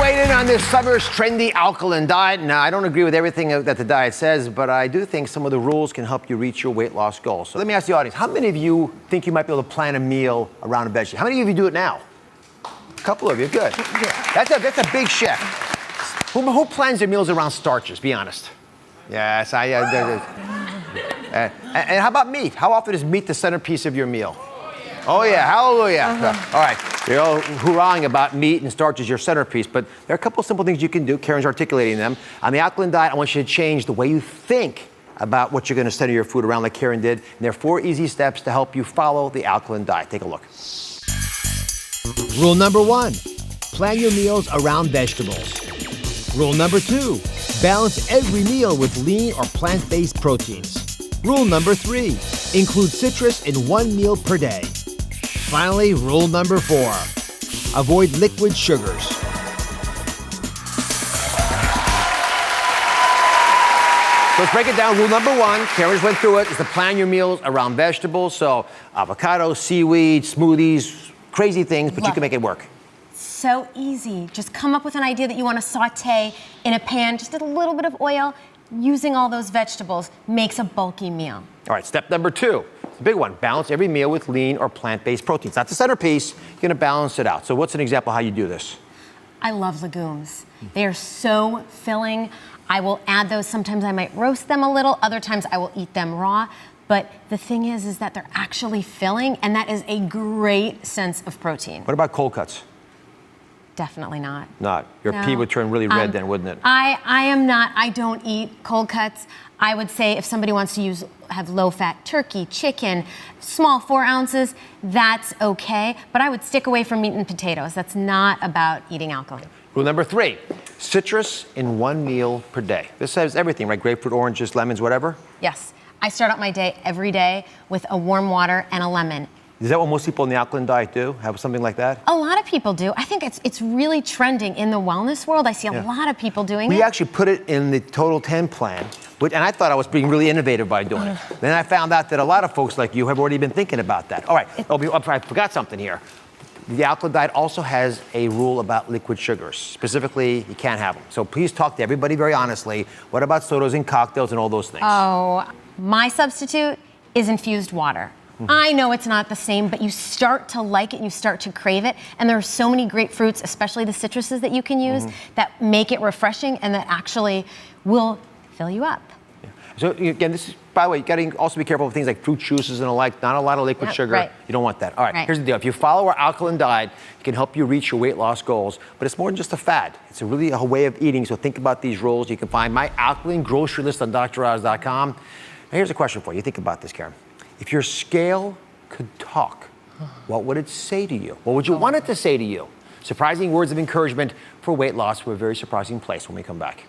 weighed in on this summer's trendy alkaline diet. Now, I don't agree with everything that the diet says, but I do think some of the rules can help you reach your weight loss goals. So let me ask the audience, how many of you think you might be able to plan a meal around a vegetable? How many of you do it now? A couple of you, good. That's a big shift. Who plans their meals around starches, be honest? Yes, and how about meat? How often is meat the centerpiece of your meal? Oh yeah, hallelujah. All right, you're all hoorahing about meat and starch as your centerpiece, but there are a couple of simple things you can do. Karen's articulating them. On the alkaline diet, I want you to change the way you think about what you're gonna center your food around like Karen did. And there are 4 easy steps to help you follow the alkaline diet. Take a look. Rule number 1, plan your meals around vegetables. Rule number 2, balance every meal with lean or plant-based proteins. Rule number 3, include citrus in 1 meal per day. Finally, rule number 4, avoid liquid sugars. So let's break it down. Rule number 1, Karen just went through it, is to plan your meals around vegetables. So avocado, seaweed, smoothies, crazy things, but you can make it work. So easy. Just come up with an idea that you want to saute in a pan, just a little bit of oil, using all those vegetables makes a bulky meal. All right, step number 2, it's a big one. Balance every meal with lean or plant-based proteins. That's the centerpiece. You're gonna balance it out. So what's an example of how you do this? I love legumes. They are so filling. I will add those. Sometimes I might roast them a little. Other times I will eat them raw. But the thing is that they're actually filling, and that is a great sense of protein. What about cold cuts? Definitely not. Not. Your pea would turn really red then, wouldn't it? I am not. I don't eat cold cuts. I would say if somebody wants to have low-fat turkey, chicken, small 4 ounces, that's okay. But I would stick away from meat and potatoes. That's not about eating alkaline. Rule number 3, citrus in 1 meal per day. This says everything, right? Grapefruit, oranges, lemons, whatever? Yes. I start out my day every day with a warm water and a lemon. Is that what most people in the alkaline diet do? Have something like that? A lot of people do. I think it's really trending in the wellness world. I see a lot of people doing it. We actually put it in the Total 10 plan, and I thought I was being really innovative by doing it. Then I found out that a lot of folks like you have already been thinking about that. All right, I forgot something here. The alkaline diet also has a rule about liquid sugars. Specifically, you can't have them. So please talk to everybody very honestly. What about sodas and cocktails and all those things? Oh, my substitute is infused water. I know it's not the same, but you start to like it, you start to crave it, and there are so many great fruits, especially the citruses that you can use, that make it refreshing and that actually will fill you up. Yeah. So again, this is, by the way, you got to also be careful with things like fruit juices and the like, not a lot of liquid sugar. Right. You don't want that. All right, here's the deal. If you follow our alkaline diet, it can help you reach your weight loss goals, but it's more than just a fad. It's really a way of eating, so think about these rules. You can find my alkaline grocery list on DrOz.com. Now here's a question for you. Think about this, Karen. If your scale could talk, what would it say to you? What would you want it to say to you? Surprising words of encouragement for weight loss from a very surprising place when we come back.